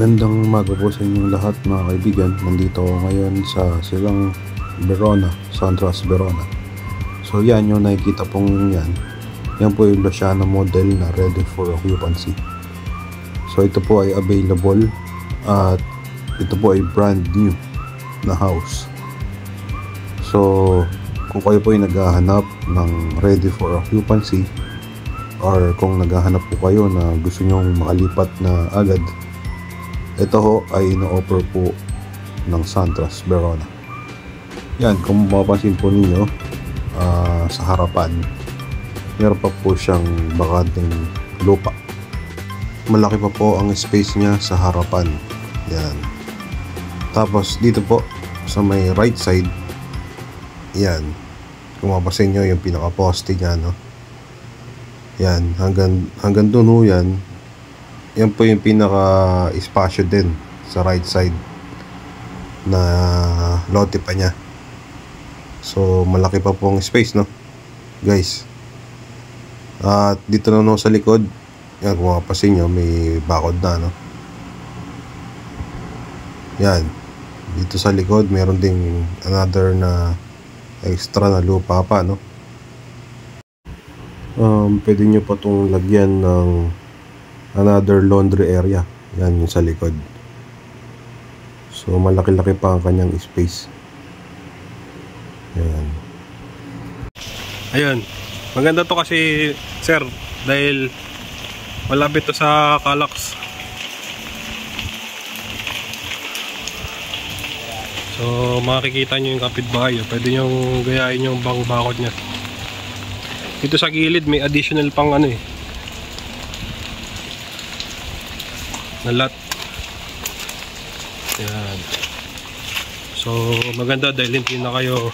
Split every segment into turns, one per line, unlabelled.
Magandang umaga po sa inyong lahat mga kaibigan. Nandito ako ngayon sa Silang Verona, Santras Verona. So yan yung nakikita pong yan. Yan po yung Luciano model na ready for occupancy. So ito po ay available at ito po ay brand new na house. So kung kayo po ay naghahanap ng ready for occupancy or kung naghahanap po kayo na gusto nyong makalipat na agad, ito ho ay ino-offer po ng Santras Verona. Yan, kung mapapansin po ninyo sa harapan, meron pa po siyang bakanteng lupa. Malaki pa po ang space niya sa harapan. Yan. Tapos dito po sa may right side, yan, kung mapapansin nyo yung pinaka-poste niya, no? Yan, hanggang doon ho yan. Yan po yung pinaka-espasyo din sa right side na lote pa niya. So malaki pa pong space, no guys. At dito na sa likod, yan, kung mapapansin nyo, may bakod na, no? Yan, dito sa likod meron ding another na extra na lupa pa, no? Pwede nyo pa itong lagyan ng another laundry area. Yan yung sa likod. So malaki-laki pa ang kanyang space. Yan.
Ayun, maganda to kasi sir, dahil malapit to sa Calax. So makikita nyo yung kapitbahay. Pwede nyo gayahin yung bakod nya. Dito sa gilid may additional pang ano na lot. Yan. So maganda dahil hindi na kayo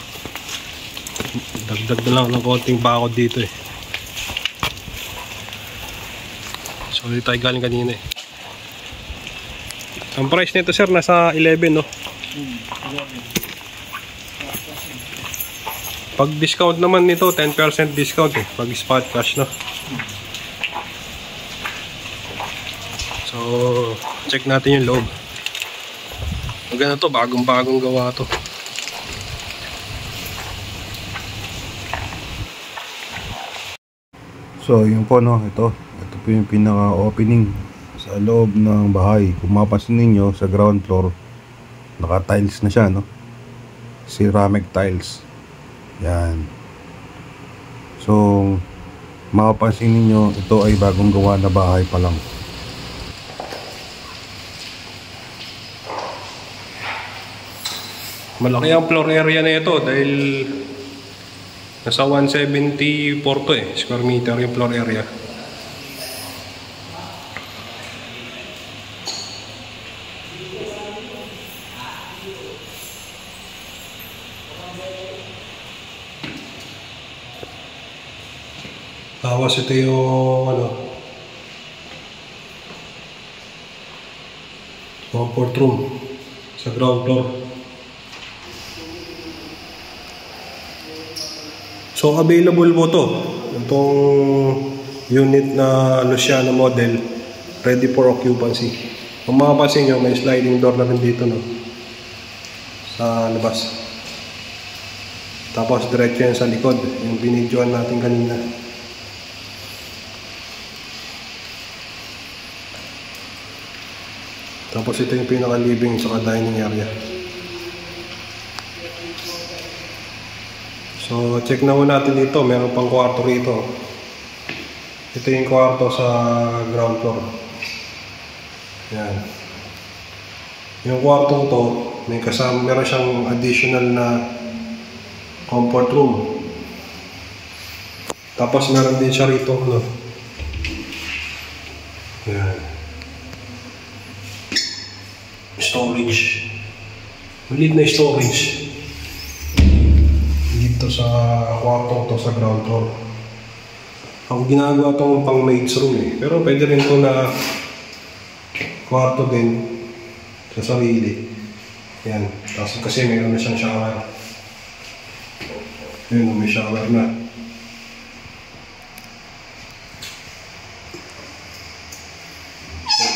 dagdag na lang ng konting bakod dito So dito tayo galing kanina Ang price nito sir nasa 11, no? Pag discount naman nito 10% discount pag spot cash, no? So check natin yung loob. Maganda to, bagong gawa to.
So yun po, no, ito po yung pinaka-opening sa loob ng bahay. Kung mapapansin ninyo sa ground floor, naka-tiles na siya, no? Ceramic tiles. Yan. So mapapansin ninyo, ito ay bagong gawa na bahay pa lang.
Malaki ang floor area na ito dahil nasa 174 to square meter yung floor area. Tapos ito yung comfort room sa ground floor. So available po to, itong unit na Luciano model, ready for occupancy. Kung makapansin nyo, may sliding door na rin dito, no? Sa labas. Tapos diretso yan sa likod, yung binidyoan natin kanina. Tapos ito yung pinaka-living at dining area. So, check na muna natin dito. Meron pang kwarto rito. Ito yung kwarto sa ground floor. Yan. Yung kwartong to, meron siyang additional na comfort room. Tapos meron din siya rito, no? Yan. Storage. Maliit na storage. Dito sa kwarto to sa ground floor. Ako ginagawa itong pang maid's room eh. Pero pwede rin ito na kwarto din sa sarili. Yan. Tapos kasi mayroon na siyang shower. Yun, may shower na.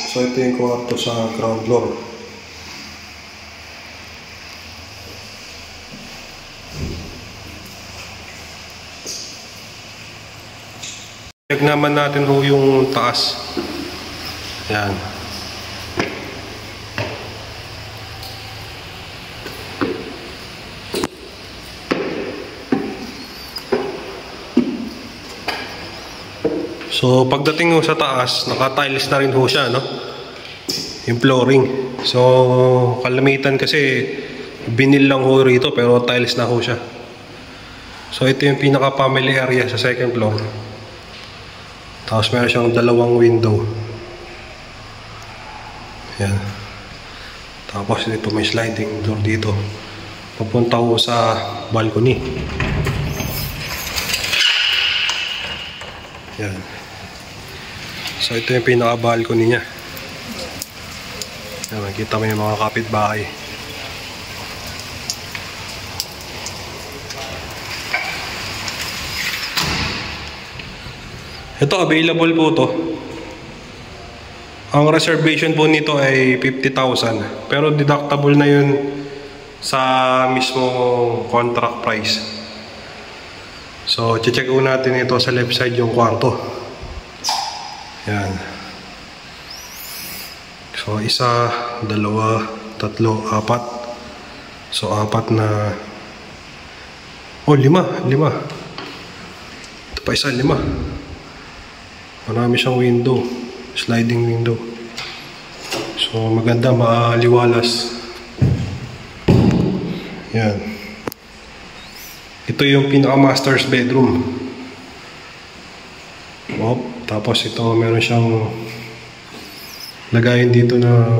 So ito yung kwarto sa ground floor. Check naman natin ho yung taas. Yan. So pagdating ho sa taas, naka-tiles na rin ho siya, no? Yung flooring. So kalamitan kasi binil lang ho rito pero tiles na ho siya. So ito yung pinaka-family area sa second floor. Tapos meron siyang dalawang window. Yan. Tapos ito may sliding door dito. Papunta ko sa balcony. Yan. So ito yung pinaka-balcony niya. Yan, makikita mo yung mga kapitbahay. Ito, available po to. Ang reservation po nito ay 50,000. Pero deductible na yun sa mismo contract price. So, check ko natin ito sa left side yung kwarto. Yan. So, isa, dalawa, tatlo, apat. So, apat na... Oh, lima. Ito pa isa, 5. Marami siyang window, sliding window. So maganda, maaliwalas. Yan. Ito yung pinaka-master's bedroom. Tapos ito meron siyang lagayin dito na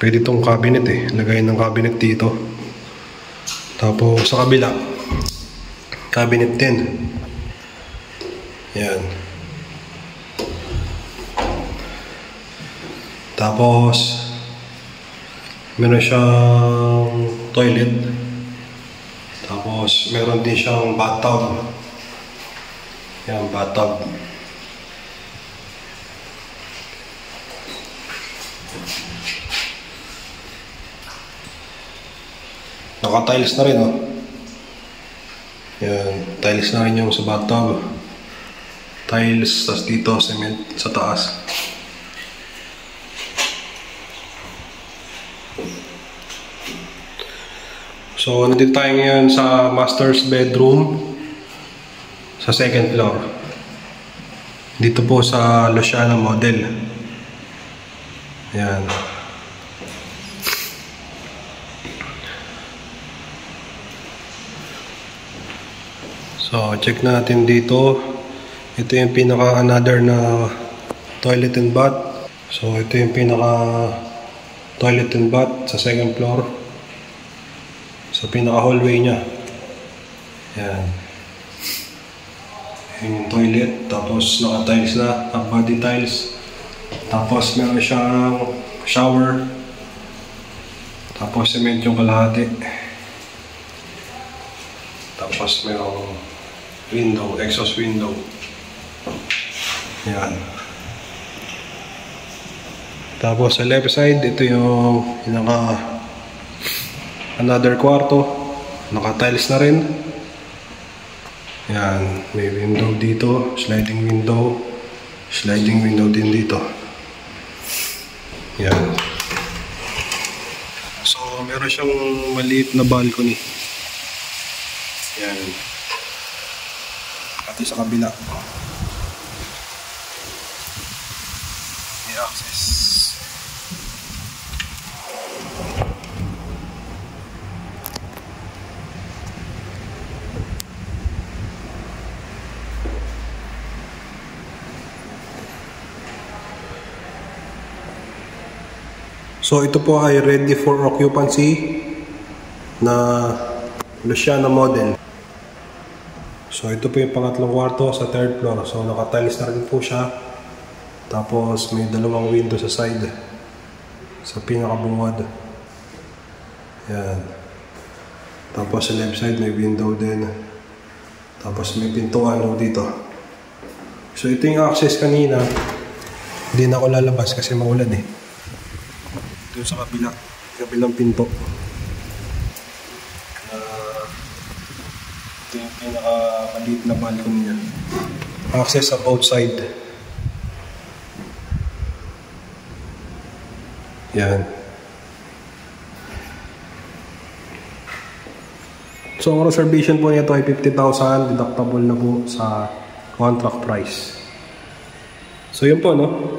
pwede itong cabinet eh. Lagayin ng cabinet dito. Tapos sa kabila, cabinet din. Yan. Tapos meron siyang toilet. Tapos meron din siyang bathtub. Yan, bathtub. Naka-tiles na rin, oh. Yan, tiles na rin yung sa bathtub. Tiles, tas dito cement sa taas. So, nandito tayo ngayon sa master's bedroom sa second floor. Dito po sa Luciana model. Ayan. So, check natin dito. Ito yung pinaka another na toilet and bath. So, ito yung pinaka toilet and bath sa second floor. Sa pinaka hallway niya. Yan. Yung toilet. Tapos naka-tiles na. Body tiles. Tapos meron siyang shower. Tapos cement yung kalahati. Tapos merong window. Exhaust window. Yan. Tapos sa left side, ito yung another kwarto. Naka-tiles na rin. Yan. May window dito. Sliding window. Sliding window din dito. Yan. So, meron siyang maliit na balcony. Yan. Pati sa kabila. May access. So ito po ay ready for occupancy na Luciana model. So ito po yung pangatlong kwarto sa third floor. So naka-tiles na rin po siya. Tapos may dalawang window sa side. Sa pinakabungad. Yan. Tapos sa left side may window din. Tapos may pintuan dito. So ito yung access kanina. Hindi na ako lalabas kasi maulan eh. Doon sa kabilang pinto. Ito yung pinaka-maliit na balcony niya. Access sa both side. Yan. So ang reservation po nito ay 50,000, deductible na po sa contract price. So yun po, no?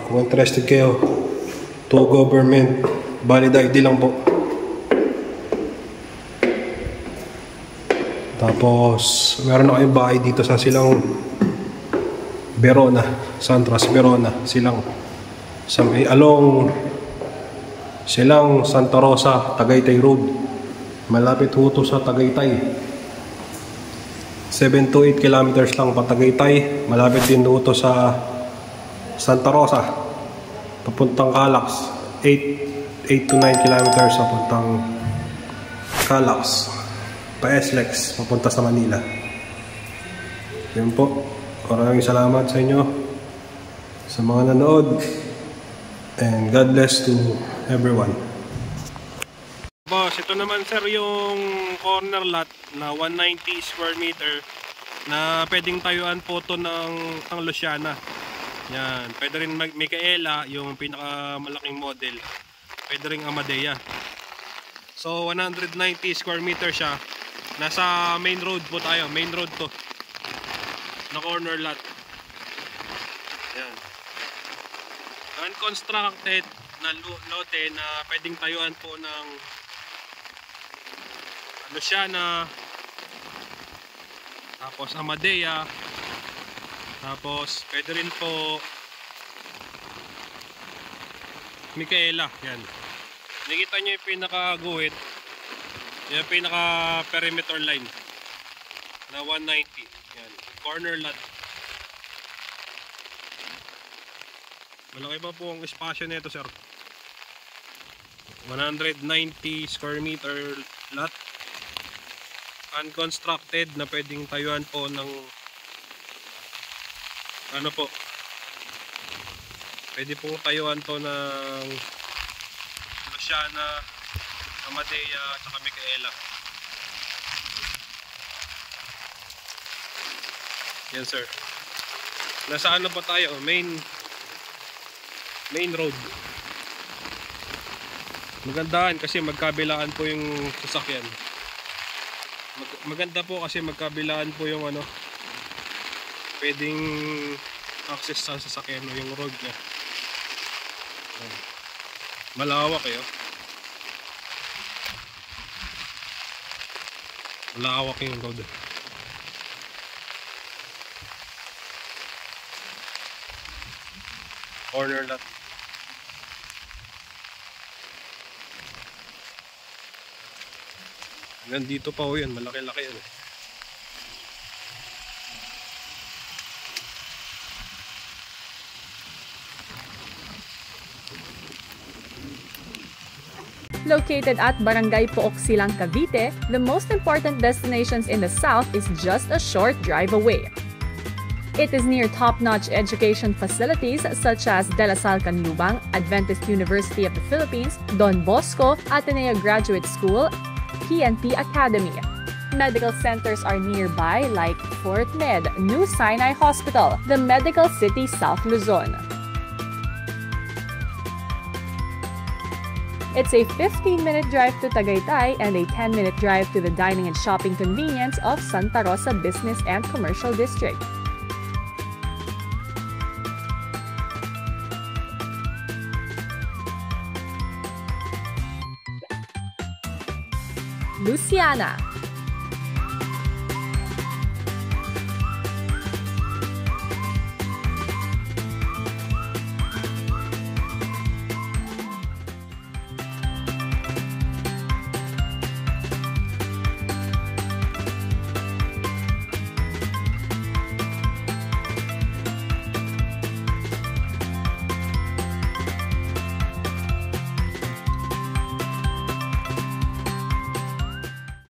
Kung interested kayo, to government, valid ID lang po. Tapos, meron na kayong bahay dito sa Silang Verona, Santras Verona, Silang. Sa may along Silang Santa Rosa, Tagaytay Road. Malapit ho to sa Tagaytay. 7 to 8 kilometers lang pa Tagaytay. Malapit din ho to sa Santa Rosa. Papuntang Calax, 8 to 9 kilometers papuntang Calax. Pa-SLEX, papunta sa Manila. Yun po. Maraming salamat sa inyo, sa mga nanood. And God bless to everyone. Boss, ito naman sir yung corner lot na 190 square meter na pwedeng tayuan po to ng Luciana. Yan, pwede rin Micaela, yung pinakamalaking model. Pwede rin Amadea. So 190 square meter siya. Nasa main road po tayo, main road to. Na corner lot. Yan. Unconstructed na lote na pwedeng tayuan po ng Luciana, tapos Amadea. Tapos, pwede rin po Micaela. Yan. Nakita nyo yung pinaka-guhit. Yung pinaka-perimeter line na 190. Yan. Corner lot. Malaki pa po ang espasyo nito, sir. 190 square meter lot. Unconstructed na pwedeng tayuan po ng ano po, pwede pong tayuan to ng Luciana, Amadea, at Micaela. Yan sir. Nasa ano pa tayo? Main road. Magandaan kasi magkabilaan po yung sasakyan. Maganda po kasi magkabilaan po yung ano, pwedeng access sa sasakyan o yung road niya. Malawak eh. Malawak yung road. Corner lot. Nandito pa ho yan, malaki-laki yan.
Located at Barangay Pook Silang, Cavite, the most important destinations in the south is just a short drive away. It is near top-notch education facilities such as De La Salle Canlubang, Adventist University of the Philippines, Don Bosco, Ateneo Graduate School, PNP Academy. Medical centers are nearby like Fort Med, New Sinai Hospital, the Medical City South Luzon. It's a 15-minute drive to Tagaytay and a 10-minute drive to the dining and shopping convenience of Santa Rosa Business and Commercial District. Luciana,